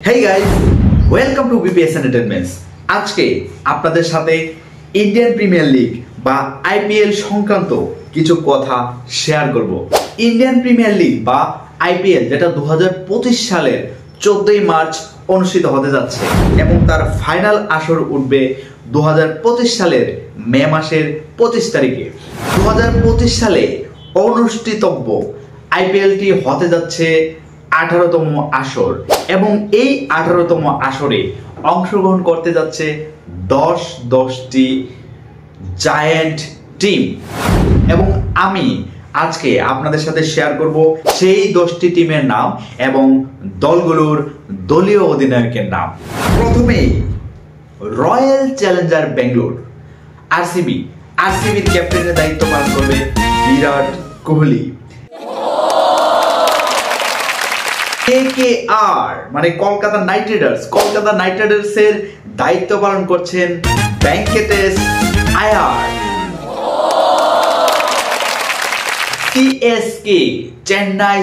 Hey guys, welcome to BPS Entertainments. আজকে আপনাদের সাথে ইন্ডিয়ান প্রিমিয়ার লিগ বা আইপিএল সংক্রান্ত কিছু কথা শেয়ার করব। ইন্ডিয়ান প্রিমিয়ার লিগ বা আইপিএল যেটা 2025 সালের 14ই মার্চ অনুষ্ঠিত হতে যাচ্ছে এবং তার ফাইনাল আসর উঠবে 2025 সালের মে মাসের 25 তারিখে। 2025 সালে অনুষ্ঠিতব্য আইপিএলটি হতে যাচ্ছে 18তম আসর এবং এই 18তম আসরে অংশগ্রহণ করতে যাচ্ছে 10টি জায়ান্ট টিম এবং আমি আজকে আপনাদের সাথে শেয়ার করব সেই 10টি টিমের নাম এবং দলগুলোর দলীয় অধিনায়কের নাম। প্রথমেই রয়্যাল চ্যালেঞ্জার ব্যাঙ্গালোর আরসিবির ক্যাপ্টেনের দায়িত্ব পালন করবে বিরাট কোহলি। কেকেআর মানে কলকাতা নাইট রাইডার্স এর দায়িত্ব পালন করছেন ভেঙ্কটেশ আয়ার। সিএসকে চেন্নাই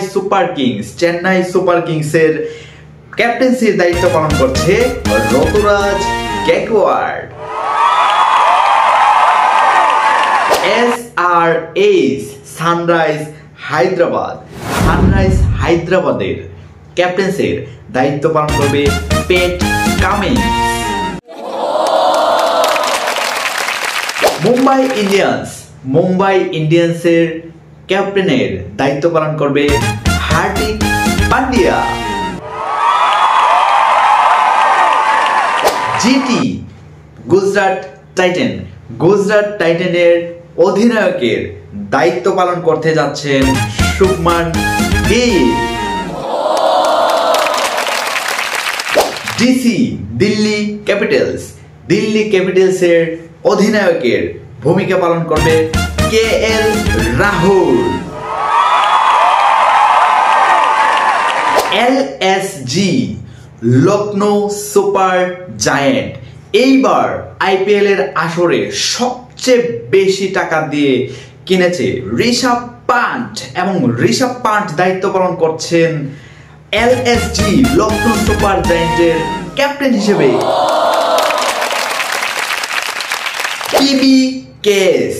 সুপার কিংস এর ক্যাপ্টেন্সির দায়িত্ব পালন করছে ঋতুরাজ গায়কোয়াড়। এসআরএইচ সানরাইজ হায়দ্রাবাদের ক্যাপ্টেন্সির দায়িত্ব পালন করবে পেট কামিন্স। মুম্বাই ইন্ডিয়ান্সের ক্যাপ্টেনের দায়িত্ব পালন করবে হার্দিক পান্ডিয়া। জিটি গুজরাট টাইটানের অধিনায়কের দায়িত্ব পালন করতে যাচ্ছেন শুভমান গিল। ডিসি দিল্লি ক্যাপিটালস এর অধিনায়কের ভূমিকা পালন করবে KL Rahul. LSG Lucknow super giant এইবার আইপিএল এর আসরে সবচেয়ে বেশি টাকা দিয়ে কিনেছে ঋষভ পান্ট দায়িত্ব পালন করছেন এলএসজি লখনৌ সুপার জায়ান্টের ক্যাপ্টেন হিসেবে। পিবিকেএস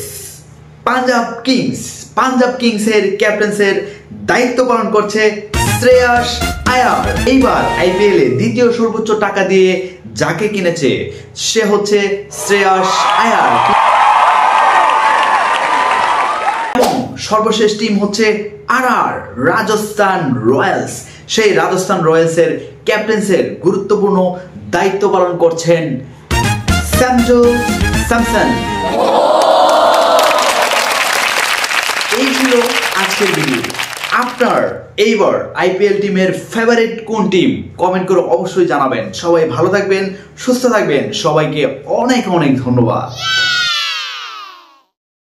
পাঞ্জাব কিংস এর ক্যাপ্টেন্সের দায়িত্ব পালন করছে শ্রেয়াস আয়ার। এইবার আইপিএল এ দ্বিতীয় সর্বোচ্চ টাকা দিয়ে যাকে কিনেছে সে হচ্ছে শ্রেয়াস আয়ার। এবং সর্বশেষ টিম হচ্ছে রাজস্থান রয়্যালস। সেই রাজস্থান রয়্যালস এর ক্যাপ্টেন্সের গুরুত্বপূর্ণ দায়িত্ব পালন করছেন সঞ্জু স্যামসন। এই ছিল আজকের ভিডিও। আপনার এইবার আইপিএল টিমের ফেভারিট কোন টিম কমেন্ট করে অবশ্যই জানাবেন। সবাই ভালো থাকবেন, সুস্থ থাকবেন। সবাইকে অনেক ধন্যবাদ।